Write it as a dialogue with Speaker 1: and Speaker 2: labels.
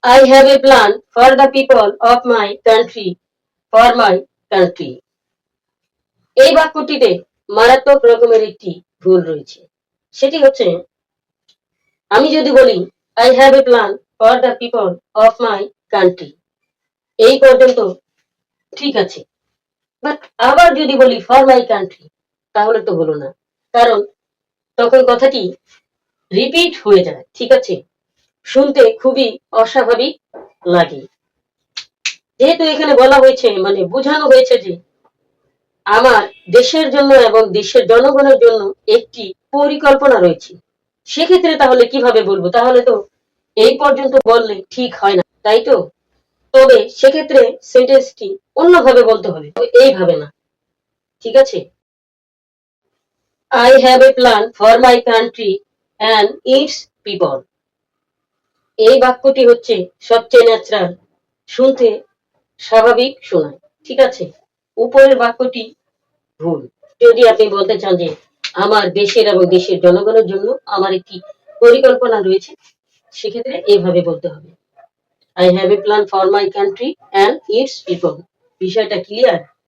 Speaker 1: I have a plan for the people of my country, for my country. এই বাক্যটিতে মারাত্মক রকমের একটি ভুল রয়েছে। সেটি হচ্ছে, আমি যদি বলি I have a plan for the people of my country, এই পর্যন্ত ঠিক আছে। বাট আবার যদি বলি ফর মাই কান্ট্রি, তাহলে তো হলো না। কারণ তখন কথাটি রিপিট হয়ে যায়, ঠিক আছে, শুনতে খুবই অস্বাভাবিক লাগে। যেহেতু এখানে বলা হয়েছে, মানে বোঝানো হয়েছে যে আমার দেশের জন্য এবং দেশের জনগণের জন্য একটি পরিকল্পনা রয়েছে, সেক্ষেত্রে তাহলে কিভাবে বলবো? তাহলে তো এই পর্যন্ত বললে ঠিক হয় না, তাই তো? তবে সেক্ষেত্রে সেন্টেন্সটি অন্যভাবে বলতে হবে, এইভাবে না, ঠিক আছে? I have a plan for my country and its people. এই বাক্যটি হচ্ছে সবচেয়ে ন্যাচারাল, শুনতে স্বাভাবিক শোনায়, ঠিক আছে? উপরের বাক্যটি ভুল। যদি আপনি বলতে চান যে আমার দেশের এবং দেশের জনগণের জন্য আমার একটি পরিকল্পনা রয়েছে, সেক্ষেত্রে এইভাবে বলতে হবে, I have a plan for my country and its people. বিষয়টা ক্লিয়ার?